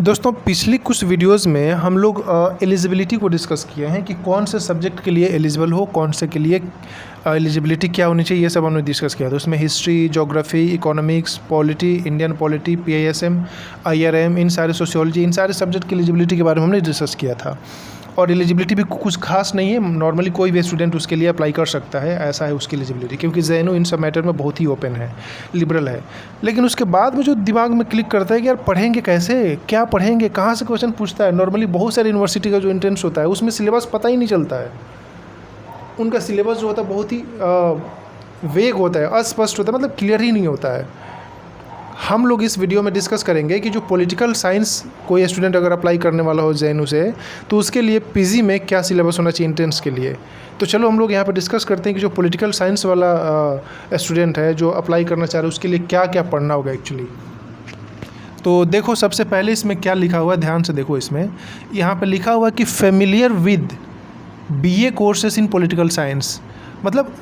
दोस्तों पिछली कुछ वीडियोस में हम लोग एलिजिबिलिटी को डिस्कस किए हैं कि कौन से सब्जेक्ट के लिए एलिजिबल हो, कौन से के लिए एलिजिबिलिटी क्या होनी चाहिए, ये सब हमने डिस्कस किया था। उसमें history, geography, economics, polity, Indian polity, PISM, IRM, इन सारे सोशियोलॉजी, इन सारे सब्जेक्ट की एलिजिबिलिटी के बारे में हमने डिस्कस किया था। और एलिजिबिलिटी भी कुछ खास नहीं है, नॉर्मली कोई भी स्टूडेंट उसके लिए अप्लाई कर सकता है, ऐसा है उसकी एलिजिबिलिटी, क्योंकि जेएनयू इन सब मैटर में बहुत ही ओपन है, लिबरल है। लेकिन उसके बाद में जो दिमाग में क्लिक करता है कि यार पढ़ेंगे कैसे, क्या पढ़ेंगे, कहाँ से क्वेश्चन पूछता है। नॉर्मली बहुत सारे यूनिवर्सिटी का जो एंट्रेंस होता है उसमें सिलेबस पता ही नहीं चलता है। उनका सिलेबस जो होता है बहुत ही वेग होता है, अस्पष्ट होता है, मतलब क्लियर ही नहीं होता है। हम लोग इस वीडियो में डिस्कस करेंगे कि जो पॉलिटिकल साइंस कोई स्टूडेंट अगर अप्लाई करने वाला हो जेएनयू से, तो उसके लिए पीजी में क्या सिलेबस होना चाहिए एंट्रेंस के लिए। तो चलो हम लोग यहाँ पर डिस्कस करते हैं कि जो पॉलिटिकल साइंस वाला स्टूडेंट है जो अप्लाई करना चाह रहा है उसके लिए क्या क्या पढ़ना होगा एक्चुअली। तो देखो सबसे पहले इसमें क्या लिखा हुआ है, ध्यान से देखो। इसमें यहाँ पर लिखा हुआ है कि familiar with BA courses in political science. मतलब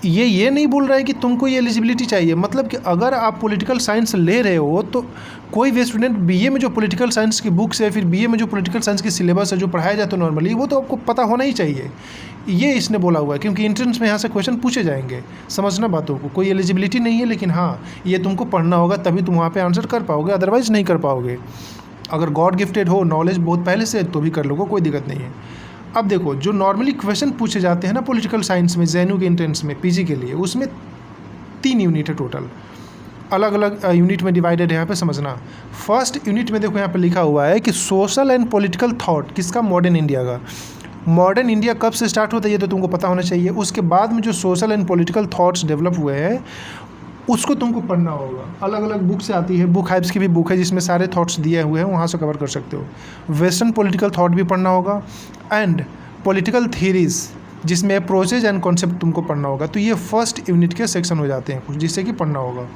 ये नहीं बोल रहा है कि तुमको ये एलिजिबिलिटी चाहिए, मतलब कि अगर आप पॉलिटिकल साइंस ले रहे हो तो कोई भी स्टूडेंट बीए में जो पॉलिटिकल साइंस की बुक्स है, फिर बीए में जो पॉलिटिकल साइंस की सिलेबस है जो पढ़ाया जाता है नॉर्मली, वो तो आपको पता होना ही चाहिए। ये इसने बोला हुआ है क्योंकि एंट्रेंस में यहाँ से क्वेश्चन पूछे जाएंगे। समझना बातों को, कोई एलिजिबिलिटी नहीं है, लेकिन हाँ ये तुमको पढ़ना होगा तभी तुम वहाँ पर आंसर कर पाओगे, अदरवाइज़ नहीं कर पाओगे। अगर गॉड गिफ्टेड हो, नॉलेज बहुत पहले से, तो भी कर लोगे, कोई दिक्कत नहीं है। अब देखो जो नॉर्मली क्वेश्चन पूछे जाते हैं ना पॉलिटिकल साइंस में जेएनयू के एंट्रेंस में पीजी के लिए, उसमें 3 यूनिट है टोटल, अलग अलग यूनिट में डिवाइडेड है। यहाँ पे समझना, फर्स्ट यूनिट में देखो यहाँ पे लिखा हुआ है कि सोशल एंड पॉलिटिकल थॉट, किसका, मॉडर्न इंडिया का। मॉडर्न इंडिया कब से स्टार्ट होता है ये तो तुमको पता होना चाहिए। उसके बाद में जो social and political thoughts develop हुए हैं उसको तुमको पढ़ना होगा। अलग अलग बुक से आती है, बुक हाइब्स की भी बुक है जिसमें सारे थॉट्स दिए हुए हैं, वहाँ से कवर कर सकते हो। वेस्टर्न पॉलिटिकल थॉट भी पढ़ना होगा एंड पॉलिटिकल थीरीज जिसमें अप्रोचेज एंड कॉन्सेप्ट तुमको पढ़ना होगा। तो ये फर्स्ट यूनिट के सेक्शन हो जाते हैं कुछ, जिससे कि पढ़ना होगा।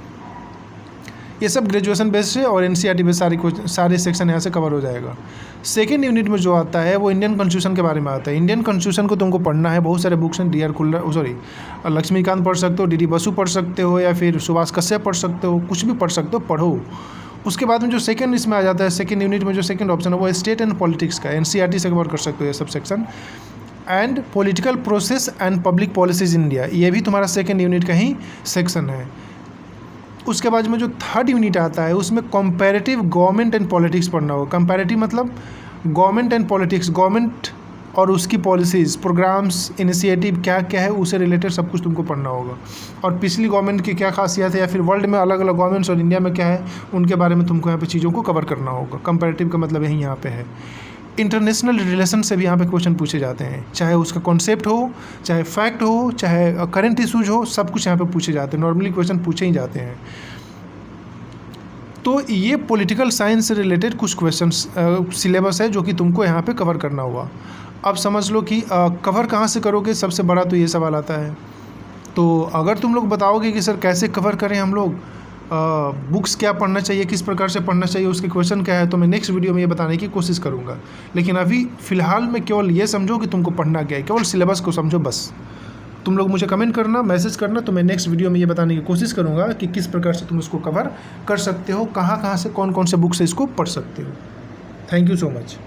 ये सब ग्रेजुएशन बेस्ड है और एनसीईआरटी बेस्ड सारे सेक्शन यहाँ से कवर हो जाएगा। सेकेंड यूनिट में जो आता है वो इंडियन कॉन्स्टिट्यूशन के बारे में आता है। इंडियन कॉन्स्टिट्यूशन को तुमको पढ़ना है, बहुत सारे बुक्स हैं, लक्ष्मीकांत पढ़ सकते हो, डी बसु पढ़ सकते हो, या फिर सुभाष कश्यप पढ़ सकते हो, कुछ भी पढ़ सकते हो, पढ़ो। उसके बाद में जो सेकंड इसमें आ जाता है, सेकंड यूनिट में जो सेकंड ऑप्शन है वो स्टेट एंड पॉलिटिक्स का, एनसीईआरटी से कवर कर सकते हो ये sub section. And political process and public policies in India, ये भी तुम्हारा सेकंड यूनिट का ही सेक्शन है। उसके बाद में जो थर्ड यूनिट आता है उसमें कंपैरेटिव गवर्नमेंट एंड पॉलिटिक्स पढ़ना होगा। कंपैरेटिव मतलब गवर्नमेंट एंड पॉलिटिक्स, गवर्नमेंट और उसकी पॉलिसीज़, प्रोग्राम्स, इनिशिएटिव क्या क्या है उससे रिलेटेड सब कुछ तुमको पढ़ना होगा। और पिछली गवर्नमेंट की क्या खासियत है, या फिर वर्ल्ड में अलग अलग गवर्नमेंट्स और इंडिया में क्या है, उनके बारे में तुमको यहाँ पे चीज़ों को कवर करना होगा। कंपैरेटिव का मतलब यही यहाँ पे है। इंटरनेशनल रिलेशन से भी यहाँ पे क्वेश्चन पूछे जाते हैं, चाहे उसका कॉन्सेप्ट हो, चाहे फैक्ट हो, चाहे करंट इशूज हो, सब कुछ यहाँ पे पूछे जाते हैं। नॉर्मली क्वेश्चन पूछे ही जाते हैं। तो ये पॉलिटिकल साइंस से रिलेटेड कुछ क्वेश्चंस सिलेबस है जो कि तुमको यहाँ पे कवर करना होगा। अब समझ लो कि कवर कहाँ से करोगे, सबसे बड़ा तो ये सवाल आता है। तो अगर तुम लोग बताओगे कि सर कैसे कवर करें हम लोग, बुक्स क्या पढ़ना चाहिए, किस प्रकार से पढ़ना चाहिए, उसके क्वेश्चन क्या है, तो मैं नेक्स्ट वीडियो में ये बताने की कोशिश करूँगा। लेकिन अभी फ़िलहाल मैं केवल ये समझो कि तुमको पढ़ना क्या है, केवल सिलेबस को समझो बस। तुम लोग मुझे कमेंट करना, मैसेज करना, तो मैं नेक्स्ट वीडियो में ये बताने की कोशिश करूँगा कि किस प्रकार से तुम इसको कवर कर सकते हो, कहाँ कहाँ से, कौन कौन से बुक से इसको पढ़ सकते हो। Thank you so much.